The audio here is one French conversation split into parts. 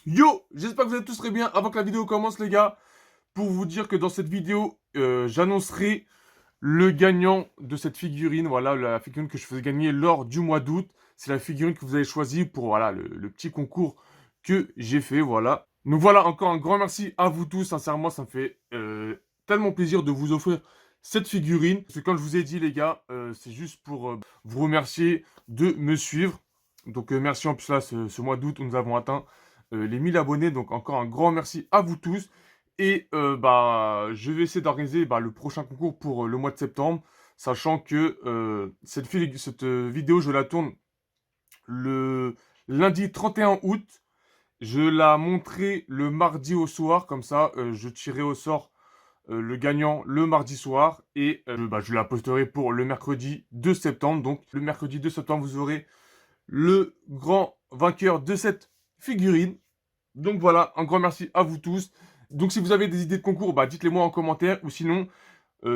Yo, j'espère que vous allez tous très bien. Avant que la vidéo commence, les gars, pour vous dire que dans cette vidéo, j'annoncerai le gagnant de cette figurine. Voilà, la figurine que je faisais gagner lors du mois d'août. C'est la figurine que vous avez choisie pour voilà, le petit concours que j'ai fait. Voilà. Donc voilà, encore un grand merci à vous tous. Sincèrement, ça me fait tellement plaisir de vous offrir cette figurine. Parce que comme je vous ai dit, les gars, c'est juste pour vous remercier de me suivre. Donc merci en plus là, ce mois d'août, nous avons atteint les 1000 abonnés. Donc encore un grand merci à vous tous. Et bah, je vais essayer d'organiser le prochain concours pour le mois de septembre, sachant que cette vidéo, je la tourne le lundi 31 août. Je la montrerai le mardi au soir, comme ça, je tirerai au sort le gagnant le mardi soir et je la posterai pour le mercredi 2 septembre. Donc le mercredi 2 septembre, vous aurez le grand vainqueur de cette figurine. Donc voilà, un grand merci à vous tous. Donc si vous avez des idées de concours, dites-les moi en commentaire. Ou sinon,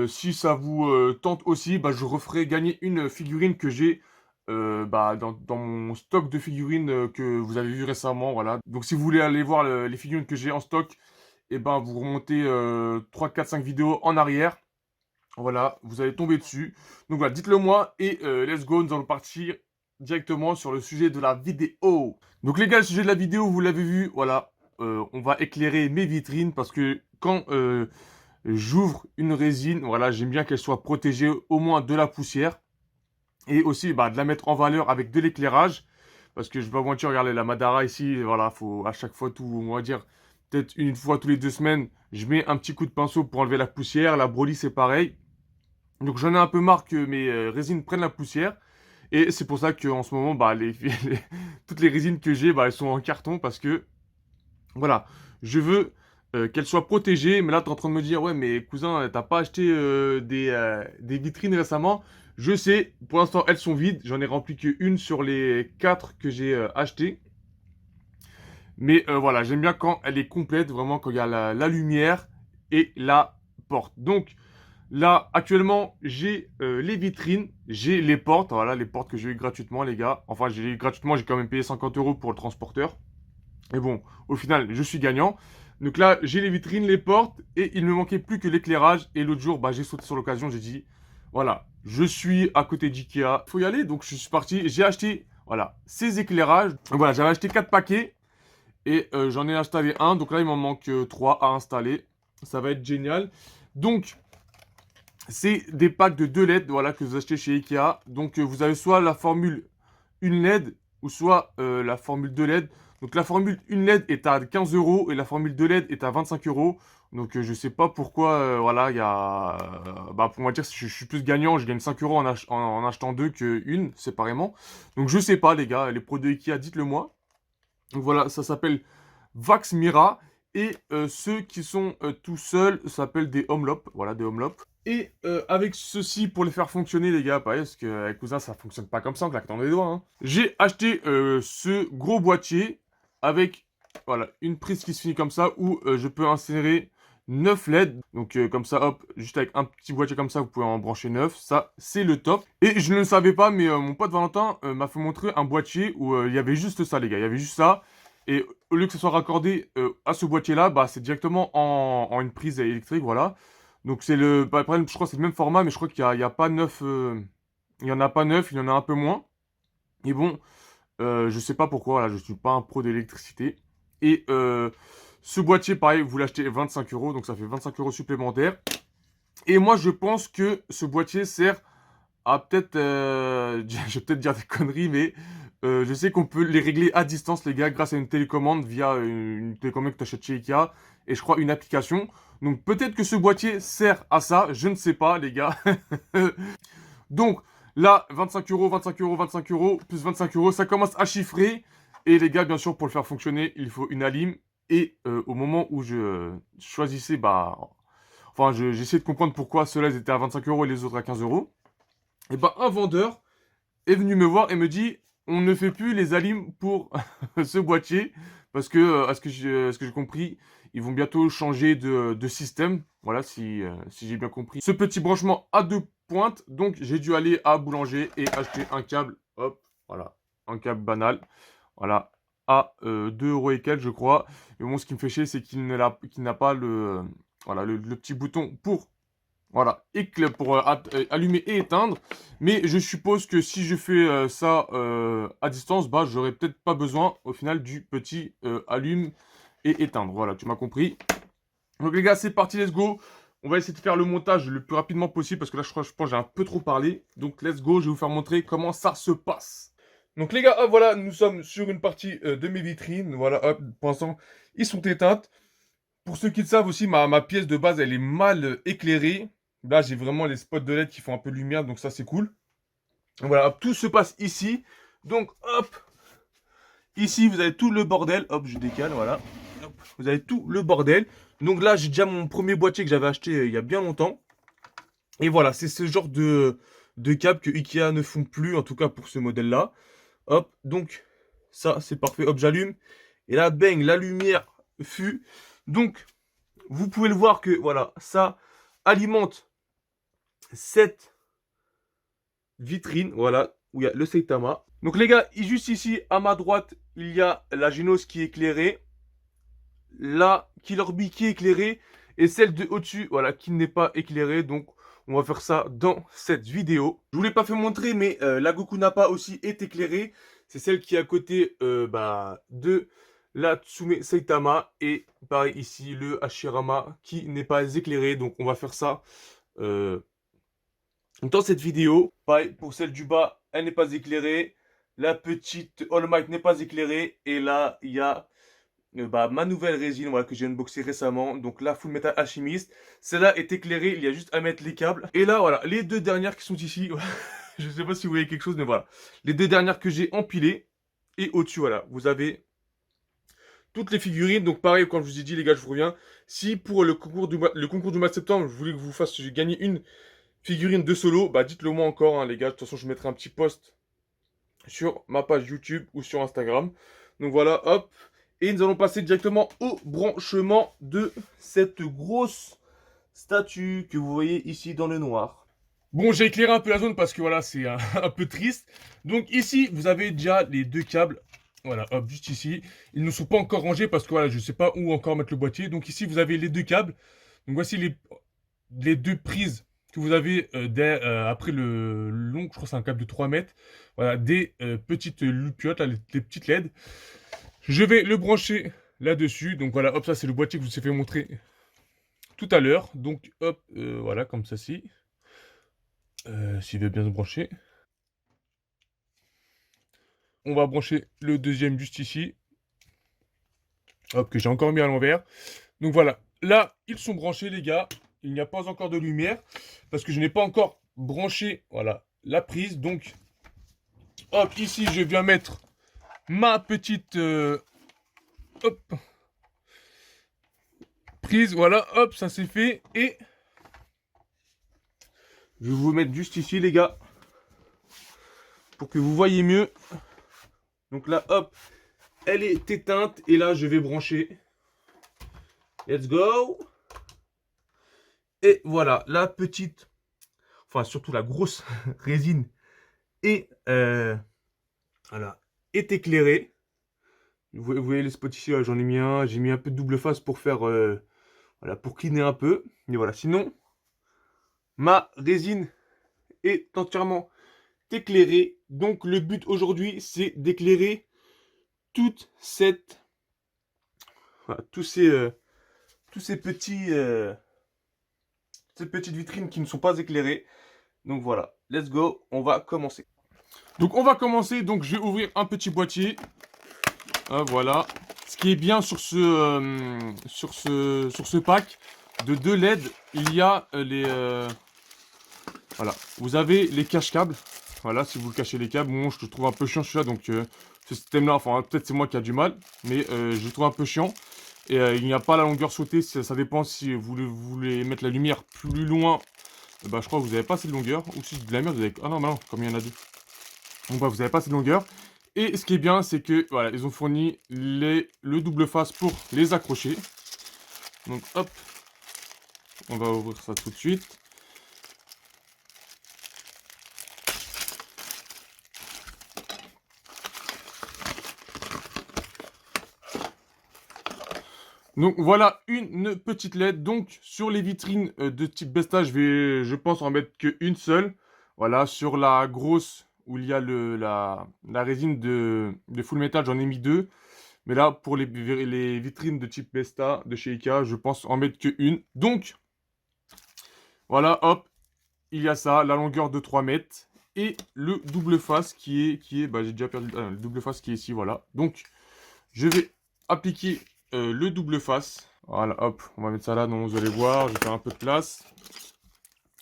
si ça vous tente aussi, je referai gagner une figurine que j'ai dans mon stock de figurines que vous avez vu récemment. Voilà. Donc si vous voulez aller voir les figurines que j'ai en stock, vous remontez 3, 4, 5 vidéos en arrière. Voilà, vous allez tomber dessus. Donc voilà, dites-le moi et let's go, nous allons partir directement sur le sujet de la vidéo. Donc les gars, le sujet de la vidéo, vous l'avez vu, voilà, on va éclairer mes vitrines parce que quand j'ouvre une résine, voilà, j'aime bien qu'elle soit protégée au moins de la poussière et aussi de la mettre en valeur avec de l'éclairage parce que je vais pas vous mentir, regardez la Madara ici, voilà, faut à chaque fois tout, on va dire, peut-être une fois tous les 2 semaines, je mets un petit coup de pinceau pour enlever la poussière. La Broly, c'est pareil. Donc j'en ai un peu marre que mes résines prennent la poussière. Et c'est pour ça qu'en ce moment, toutes les résines que j'ai, elles sont en carton parce que, voilà, je veux qu'elles soient protégées. Mais là, tu es en train de me dire, ouais, mais cousin, t'as pas acheté des vitrines récemment? Je sais, pour l'instant, elles sont vides. J'en ai rempli qu'une sur les 4 que j'ai achetées. Mais voilà, j'aime bien quand elle est complète, vraiment quand il y a la lumière et la porte. Donc, là, actuellement, j'ai les vitrines, j'ai les portes. Voilà, les portes que j'ai eu gratuitement, les gars. Enfin, j'ai eu gratuitement, j'ai quand même payé 50 € pour le transporteur. Mais bon, au final, je suis gagnant. Donc là, j'ai les vitrines, les portes, et il ne me manquait plus que l'éclairage. Et l'autre jour, j'ai sauté sur l'occasion, j'ai dit, voilà, je suis à côté d'Ikea, faut y aller. Donc je suis parti, j'ai acheté, voilà, ces éclairages. Donc, voilà, j'avais acheté 4 paquets, et j'en ai installé un. Donc là, il m'en manque 3 à installer. Ça va être génial. Donc, c'est des packs de 2 LED, voilà, que vous achetez chez Ikea. Donc, vous avez soit la formule 1 LED, ou soit la formule 2 LED. Donc, la formule 1 LED est à 15 € et la formule 2 LED est à 25 €. Donc, je sais pas pourquoi, voilà, il y a... pour moi dire, si je suis plus gagnant, je gagne 5 € en achetant deux que une, séparément. Donc, je sais pas, les gars, les produits Ikea, dites-le moi. Donc, voilà, ça s'appelle Vax Mira. Et ceux qui sont tout seuls s'appellent des Homelop. Voilà, des Homelop. Et avec ceci, pour les faire fonctionner, les gars, parce que avec cousin, ça fonctionne pas comme ça, en claquant des doigts. Hein. J'ai acheté ce gros boîtier avec voilà, une prise qui se finit comme ça, où je peux insérer 9 LED. Donc comme ça, hop, juste avec un petit boîtier comme ça, vous pouvez en brancher 9. Ça, c'est le top. Et je ne le savais pas, mais mon pote Valentin m'a fait montrer un boîtier où il y avait juste ça, les gars. Il y avait juste ça. Et au lieu que ce soit raccordé à ce boîtier-là, c'est directement en une prise électrique, voilà. Donc c'est le, je crois que c'est le même format, mais je crois qu'il y a pas 9, il y en a pas 9, il y en a un peu moins. Et bon, je sais pas pourquoi, voilà, je suis pas un pro d'électricité. Et ce boîtier, pareil, vous l'achetez 25 €, donc ça fait 25 € supplémentaires. Et moi, je pense que ce boîtier sert à peut-être, je vais peut-être dire des conneries, mais je sais qu'on peut les régler à distance, les gars, grâce à une télécommande via une télécommande que tu achètes chez Ikea et je crois une application. Donc peut-être que ce boîtier sert à ça, je ne sais pas, les gars. Donc là, 25 €, 25 €, 25 €, plus 25 €, ça commence à chiffrer. Et les gars, bien sûr, pour le faire fonctionner, il faut une alim. Et au moment où je choisissais, j'essayais de comprendre pourquoi ceux-là ils étaient à 25 € et les autres à 15 €. Et un vendeur est venu me voir et me dit, on ne fait plus les alims pour ce boîtier parce que, à ce que j'ai compris, ils vont bientôt changer de système. Voilà, si j'ai bien compris. Ce petit branchement à 2 pointes, donc j'ai dû aller à boulanger et acheter un câble. Hop, voilà, un câble banal. Voilà, à 2 € et quelques, je crois. Et bon, ce qui me fait chier, c'est qu'il n'a pas voilà, le petit bouton pour, voilà, pour allumer et éteindre. Mais je suppose que si je fais ça à distance, bah, j'aurais peut-être pas besoin au final du petit allume et éteindre. Voilà, tu m'as compris. Donc les gars, c'est parti, let's go. On va essayer de faire le montage le plus rapidement possible parce que là, je pense que j'ai un peu trop parlé. Donc let's go, je vais vous faire montrer comment ça se passe. Donc les gars, hop, voilà, nous sommes sur une partie de mes vitrines. Voilà, hop, pour l'instant, ils sont éteintes. Pour ceux qui le savent aussi, ma pièce de base, elle est mal éclairée. Là, j'ai vraiment les spots de LED qui font un peu de lumière, donc ça, c'est cool. Voilà, hop, tout se passe ici. Donc, hop, ici, vous avez tout le bordel. Hop, je décale, voilà. Hop, vous avez tout le bordel. Donc là, j'ai déjà mon premier boîtier que j'avais acheté il y a bien longtemps. Et voilà, c'est ce genre de câble que Ikea ne font plus, en tout cas pour ce modèle-là. Hop, donc, ça, c'est parfait. Hop, j'allume. Et là, bang, la lumière fut. Donc, vous pouvez le voir que, voilà, ça alimente cette vitrine, voilà, où il y a le Saitama. Donc les gars, juste ici, à ma droite, il y a la Genos qui est éclairée. La Killer qui est éclairée. Et celle de au-dessus, voilà, qui n'est pas éclairée. Donc, on va faire ça dans cette vidéo. Je vous l'ai pas fait montrer, mais la Goku Nappa aussi est éclairée. C'est celle qui est à côté de la Tsume Saitama. Et pareil ici, le Hashirama qui n'est pas éclairé. Donc, on va faire ça dans cette vidéo. Pareil, pour celle du bas, elle n'est pas éclairée. La petite All Might n'est pas éclairée. Et là, il y a ma nouvelle résine, voilà, que j'ai unboxé récemment. Donc la Full Metal Alchemist. Celle-là est éclairée, il y a juste à mettre les câbles. Et là, voilà, les deux dernières qui sont ici. Je sais pas si vous voyez quelque chose, mais voilà. Les deux dernières que j'ai empilées. Et au-dessus, voilà, vous avez toutes les figurines. Donc pareil, quand je vous ai dit, les gars, je vous reviens. Si pour le concours du mois de septembre, je voulais que vous fassiez gagner une figurine de solo, bah dites-le moi encore, hein, les gars. De toute façon, je mettrai un petit post sur ma page YouTube ou sur Instagram. Donc voilà, hop. Et nous allons passer directement au branchement de cette grosse statue que vous voyez ici dans le noir. Bon, j'ai éclairé un peu la zone parce que voilà, c'est un peu triste. Donc ici, vous avez déjà les deux câbles. Voilà, hop, juste ici. Ils ne sont pas encore rangés parce que voilà, je ne sais pas où encore mettre le boîtier. Donc ici, vous avez les deux câbles. Donc voici les deux prises que vous avez après le long, je crois que c'est un câble de 3 mètres. Voilà, des petites loupiottes, là, les petites LED. Je vais le brancher là-dessus. Donc voilà, hop, ça c'est le boîtier que je vous ai fait montrer tout à l'heure. Donc hop, voilà, comme ça ci. S'il veut bien se brancher. On va brancher le deuxième juste ici. Hop, que j'ai encore mis à l'envers. Donc voilà, là, ils sont branchés les gars. Il n'y a pas encore de lumière. Parce que je n'ai pas encore branché, voilà, la prise. Donc, hop, ici, je viens mettre ma petite... hop. Prise, voilà, hop, ça c'est fait. Et... je vais vous mettre juste ici, les gars. Pour que vous voyez mieux. Donc là, hop, elle est éteinte. Et là, je vais brancher. Let's go. Et voilà, la petite... enfin, surtout la grosse résine est... voilà, est éclairée. Vous voyez les spots ici, j'en ai mis un. J'ai mis un peu de double face pour faire... voilà, pour cleaner un peu. Mais voilà, sinon, ma résine est entièrement éclairée. Donc, le but aujourd'hui, c'est d'éclairer toute cette... voilà, tous ces petits... ces petites vitrines qui ne sont pas éclairées. Donc voilà, let's go, on va commencer. Donc on va commencer, donc je vais ouvrir un petit boîtier. Voilà. Ce qui est bien sur ce pack de 2 LED, il y a les... voilà, vous avez les cache-câbles. Voilà, si vous cachez les câbles, bon, je le trouve un peu chiant celui-là, donc ce système-là, enfin peut-être c'est moi qui a du mal, mais je le trouve un peu chiant. Et il n'y a pas la longueur sautée, ça dépend si vous voulez mettre la lumière plus loin. Bah je crois que vous n'avez pas assez de longueur, ou si de la merde, vous avez... ah non, bah non, comme il y en a deux. Bon bah vous n'avez pas assez de longueur. Et ce qui est bien, c'est que voilà, ils ont fourni le double face pour les accrocher. Donc hop, on va ouvrir ça tout de suite. Donc voilà une petite LED. Donc sur les vitrines de type Besta, je pense en mettre qu'une seule. Voilà, sur la grosse où il y a la résine de Full Metal, j'en ai mis deux. Mais là, pour les vitrines de type Besta de chez Ikea, je pense en mettre qu'une. Donc, voilà, hop, il y a ça, la longueur de 3 mètres. Et le double face bah j'ai déjà perdu, le double face qui est ici, voilà. Donc, je vais appliquer le double face. Voilà, hop, on va mettre ça là, donc vous allez voir, je vais faire un peu de place.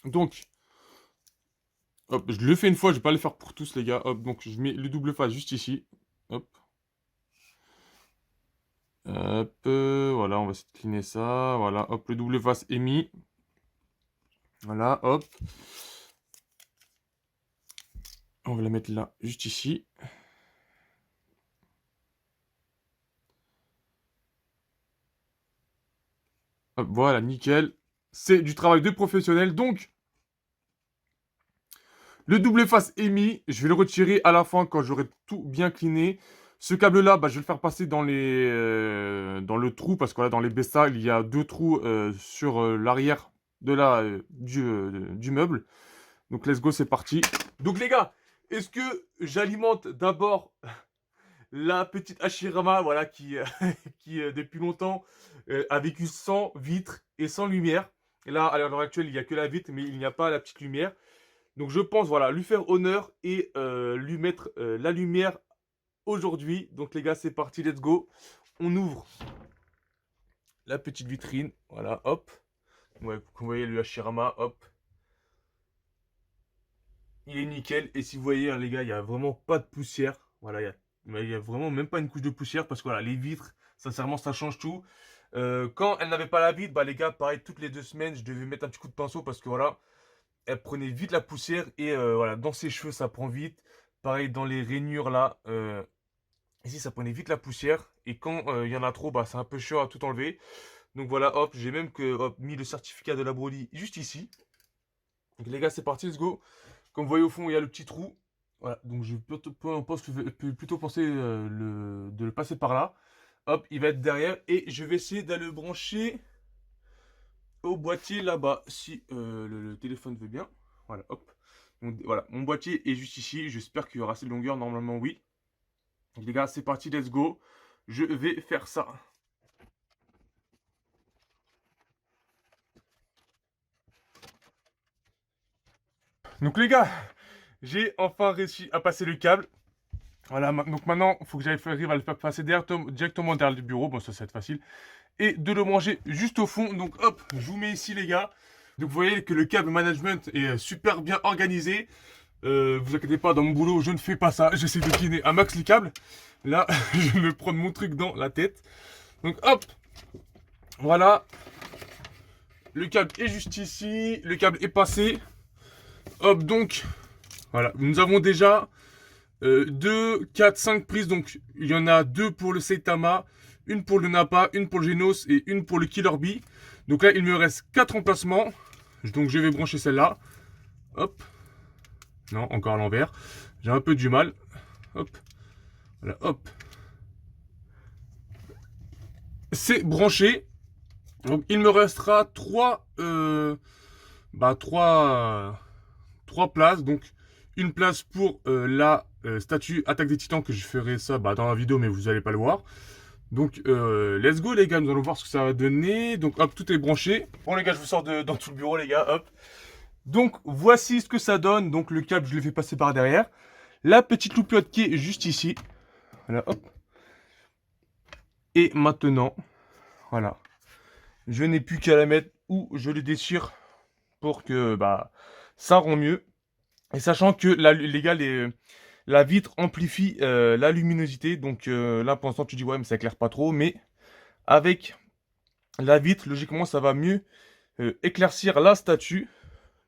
Donc, hop, je le fais une fois, je vais pas le faire pour tous les gars. Hop, donc je mets le double face juste ici. Hop. Hop, voilà, on va cleaner ça. Voilà, hop, le double face est mis. Voilà, hop. On va la mettre là, juste ici. Hop, voilà, nickel. C'est du travail de professionnel. Donc, le double face est mis. Je vais le retirer à la fin quand j'aurai tout bien cleané. Ce câble-là, bah, je vais le faire passer dans dans le trou. Parce que voilà, dans les Besta, il y a deux trous sur l'arrière du meuble. Donc, let's go, c'est parti. Donc, les gars, est-ce que j'alimente d'abord la petite Hashirama, voilà, qui depuis longtemps a vécu sans vitre et sans lumière. Et là, à l'heure actuelle, il n'y a que la vitre, mais il n'y a pas la petite lumière. Donc je pense, voilà, lui faire honneur et lui mettre la lumière aujourd'hui. Donc les gars, c'est parti, let's go. On ouvre la petite vitrine, voilà, hop. Ouais, vous voyez le Hashirama, hop. Il est nickel. Et si vous voyez, hein, les gars, il n'y a vraiment pas de poussière. Voilà, il y a vraiment même pas une couche de poussière parce que voilà, les vitres, sincèrement, ça change tout. Quand elle n'avait pas la vitre, bah les gars, pareil, toutes les 2 semaines, je devais mettre un petit coup de pinceau parce que voilà, elle prenait vite la poussière et voilà, dans ses cheveux, ça prend vite. Pareil, dans les rainures là, ici, ça prenait vite la poussière. Et quand il y en a trop, bah c'est un peu chiant à tout enlever. Donc voilà, hop, j'ai même mis le certificat de la Broly juste ici. Donc les gars, c'est parti, let's go. Comme vous voyez au fond, il y a le petit trou. Voilà, donc je pense que je vais plutôt penser de le passer par là. Hop, il va être derrière et je vais essayer d'aller le brancher au boîtier là-bas, si le téléphone veut bien. Voilà, hop. Donc, voilà, mon boîtier est juste ici. J'espère qu'il y aura assez de longueur. Normalement, oui. Donc les gars, c'est parti, let's go. Je vais faire ça. Donc les gars, j'ai enfin réussi à passer le câble. Voilà, donc maintenant, il faut que j'arrive à le faire passer directement derrière le bureau. Bon, ça va être facile. Et de le manger juste au fond. Donc hop, je vous mets ici les gars. Donc vous voyez que le câble management est super bien organisé. Vous inquiétez pas, dans mon boulot, je ne fais pas ça. J'essaie de cleaner un max les câbles. Là, je vais me prendre mon truc dans la tête. Donc hop, voilà. Le câble est juste ici. Le câble est passé. Hop, donc, voilà. Nous avons déjà 2, 4, 5 prises. Donc, il y en a 2 pour le Saitama, une pour le Nappa, une pour le Genos et une pour le Killer Bee. Donc là, il me reste 4 emplacements. Donc, je vais brancher celle-là. Hop. Non, encore à l'envers. J'ai un peu du mal. Hop. Voilà, hop. C'est branché. Donc, il me restera 3 places. Donc, une place pour la statue Attaque des Titans, que je ferai ça dans la vidéo, mais vous n'allez pas le voir. Donc, let's go, les gars. Nous allons voir ce que ça va donner. Donc, hop, tout est branché. Bon, les gars, je vous sors dans tout le bureau, les gars. Hop. Donc, voici ce que ça donne. Donc, le câble, je le fais passer par derrière. La petite loupiote qui est juste ici. Voilà, hop. Et maintenant, voilà. Je n'ai plus qu'à la mettre où je le déchire pour que ça rend mieux. Et sachant que les gars, la vitre amplifie la luminosité. Donc là, pour l'instant, tu dis ouais, mais ça éclaire pas trop. Mais avec la vitre, logiquement, ça va mieux éclaircir la statue.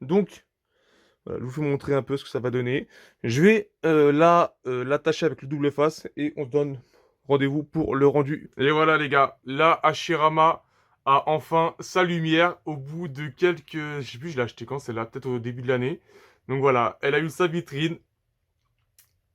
Donc, voilà, je vous fais montrer un peu ce que ça va donner. Je vais l'attacher avec le double face et on se donne rendez-vous pour le rendu. Et voilà les gars, la Hashirama a enfin sa lumière au bout de quelques... Je sais plus, je l'ai acheté quand, c'est là, peut-être au début de l'année. Donc voilà, elle a eu sa vitrine.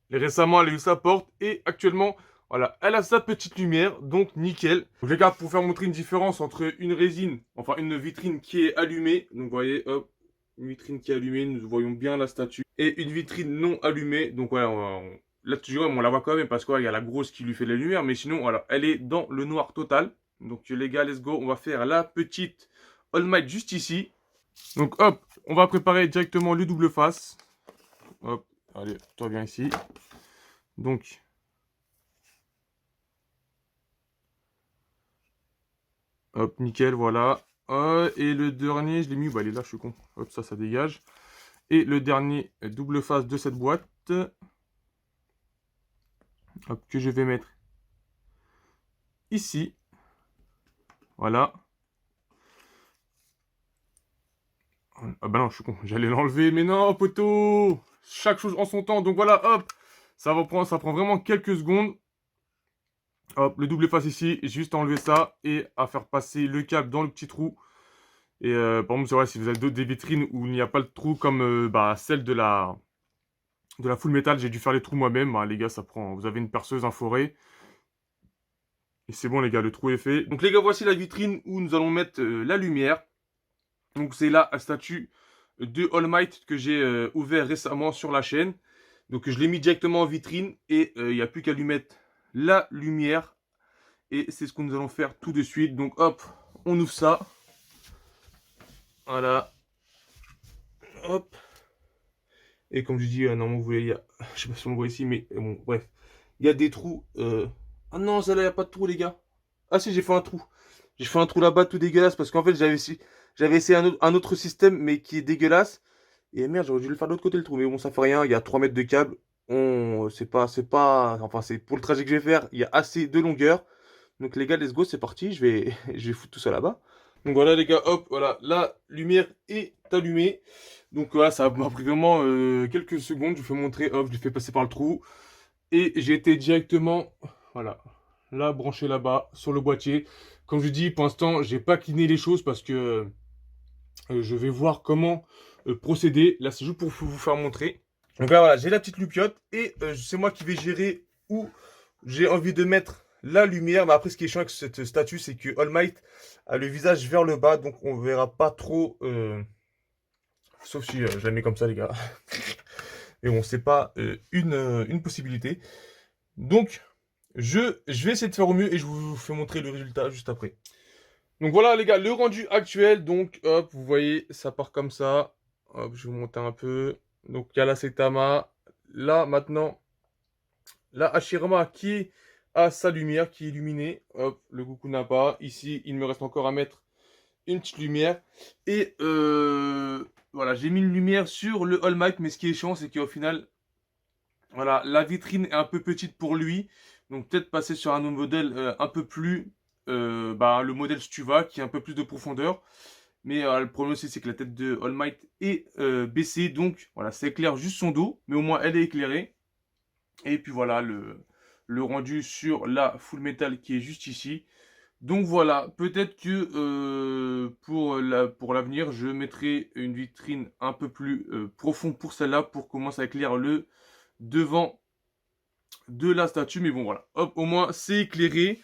Et récemment, elle a eu sa porte. Et actuellement, Voilà, elle a sa petite lumière, donc nickel. Donc les gars, pour faire montrer une différence entre une résine, enfin une vitrine qui est allumée, donc vous voyez, hop, une vitrine qui est allumée, nous voyons bien la statue, et une vitrine non allumée, donc voilà, là tu vois, on la voit quand même parce qu'il y a la grosse qui lui fait la lumière, mais sinon, voilà, elle est dans le noir total. Donc les gars, let's go, on va faire la petite All Might juste ici. Donc hop, on va préparer directement le double face. Hop, allez, toi viens ici. Donc, hop, nickel, voilà. Et le dernier, je l'ai mis, bah il est là, je suis con. Hop, ça dégage. Et le dernier double face de cette boîte, hop, que je vais mettre ici. Voilà. Ah bah non, je suis con, j'allais l'enlever, mais non, poteau. Chaque chose en son temps, donc voilà, hop. Ça prend vraiment quelques secondes. Hop, le double face ici, juste enlever ça et à faire passer le câble dans le petit trou. Et par exemple, c'est vrai, si vous avez d'autres des vitrines où il n'y a pas le trou comme celle de la full metal, j'ai dû faire les trous moi-même. Bah, les gars, ça prend. Vous avez une perceuse, un forêt. Et c'est bon, les gars, le trou est fait. Donc, les gars, voici la vitrine où nous allons mettre la lumière. Donc, c'est là la statue de All Might que j'ai ouvert récemment sur la chaîne. Donc, je l'ai mis directement en vitrine et il n'y a plus qu'à lui mettre la lumière. Et c'est ce que nous allons faire tout de suite. Donc, hop, on ouvre ça. Voilà. Hop. Et comme je dis, normalement, vous voyez, il y a... je sais pas si on le voit ici, mais bon, bref. Il y a des trous. Ah non, celle-là, il n'y a pas de trou, les gars. Ah si, j'ai fait un trou. J'ai fait un trou là-bas, tout dégueulasse, parce qu'en fait, j'avais essayé un autre système, mais qui est dégueulasse. Et merde, j'aurais dû le faire de l'autre côté, le trou. Mais bon, ça fait rien. Il y a 3 mètres de câble. Enfin, c'est pour le trajet que je vais faire. Il y a assez de longueur. Donc, les gars, let's go, c'est parti. Je vais foutre tout ça là-bas. Donc voilà les gars, hop, voilà, la lumière est allumée. Donc voilà, ça m'a pris vraiment quelques secondes, je vous fais montrer, hop, je l'ai fait passer par le trou. Et j'ai été directement, voilà, là, branché là-bas, sur le boîtier. Comme je dis, pour l'instant, j'ai pas cleané les choses parce que je vais voir comment procéder. Là, c'est juste pour vous faire montrer. Donc là, voilà, j'ai la petite loupiote et c'est moi qui vais gérer où j'ai envie de mettre la lumière. Mais après, ce qui est chiant avec cette statue, c'est que All Might a le visage vers le bas, donc on verra pas trop. Sauf si je la mets comme ça, les gars. Mais bon, c'est pas une possibilité. Donc, je vais essayer de faire au mieux et je vous fais montrer le résultat juste après. Donc voilà, les gars, le rendu actuel. Donc, hop, vous voyez, ça part comme ça. Hop, je vais vous monter un peu. Donc, il y a la Saitama. Là, maintenant, la Hashirama qui a sa lumière, qui est illuminée. Hop, le Goku n'a pas. Ici, il me reste encore à mettre une petite lumière. Et voilà, j'ai mis une lumière sur le All Might, mais ce qui est chiant, c'est qu'au final, voilà, la vitrine est un peu petite pour lui. Donc peut-être passer sur un autre modèle un peu plus, le modèle Stuva, qui a un peu plus de profondeur. Mais le problème aussi, c'est que la tête de All Might est baissée. Donc voilà, ça éclaire juste son dos, mais au moins elle est éclairée. Et puis voilà, le rendu sur la Full Metal qui est juste ici. Donc voilà, peut-être que pour l'avenir, je mettrai une vitrine un peu plus profonde pour celle-là, pour commencer à éclairer le devant de la statue. Mais bon voilà, hop, au moins c'est éclairé.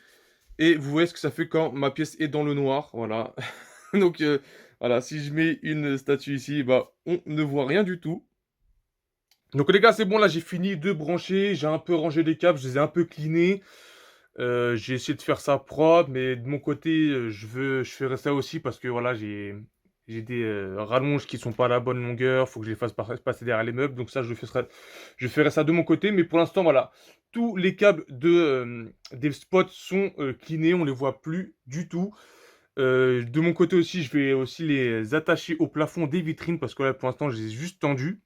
Et vous voyez ce que ça fait quand ma pièce est dans le noir, voilà. Donc voilà, si je mets une statue ici, bah on ne voit rien du tout. Donc les gars, c'est bon, là j'ai fini de brancher, j'ai un peu rangé les câbles, je les ai un peu cleanés. J'ai essayé de faire ça propre, mais de mon côté, je ferai ça aussi parce que voilà, j'ai des rallonges qui sont pas à la bonne longueur, faut que je les fasse passer derrière les meubles, donc ça je ferai ça de mon côté, mais pour l'instant voilà, tous les câbles des spots sont cleanés, on les voit plus du tout. De mon côté aussi, je vais aussi les attacher au plafond des vitrines parce que là pour l'instant je les ai juste tendus.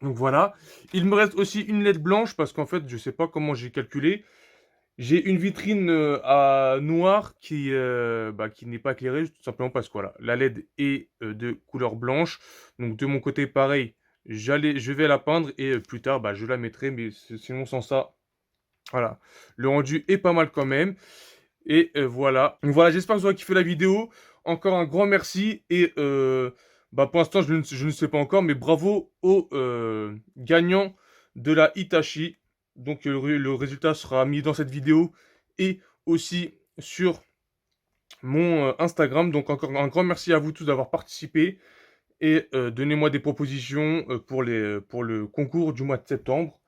Donc voilà, il me reste aussi une LED blanche parce qu'en fait je sais pas comment j'ai calculé. J'ai une vitrine à noir qui n'est pas éclairée, tout simplement parce que voilà, la LED est de couleur blanche. Donc de mon côté, pareil, je vais la peindre et plus tard, je la mettrai. Mais sinon, sans ça, voilà. Le rendu est pas mal quand même. Et voilà. Donc voilà, j'espère que vous aurez kiffé la vidéo. Encore un grand merci. Et pour l'instant, je ne sais pas encore, mais bravo aux gagnants de la Hitachi. Donc le résultat sera mis dans cette vidéo et aussi sur mon Instagram. Donc encore un grand merci à vous tous d'avoir participé et donnez-moi des propositions pour le concours du mois de septembre.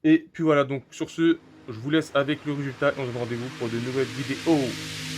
Et puis voilà, donc sur ce, je vous laisse avec le résultat et on se donne rendez-vous pour de nouvelles vidéos.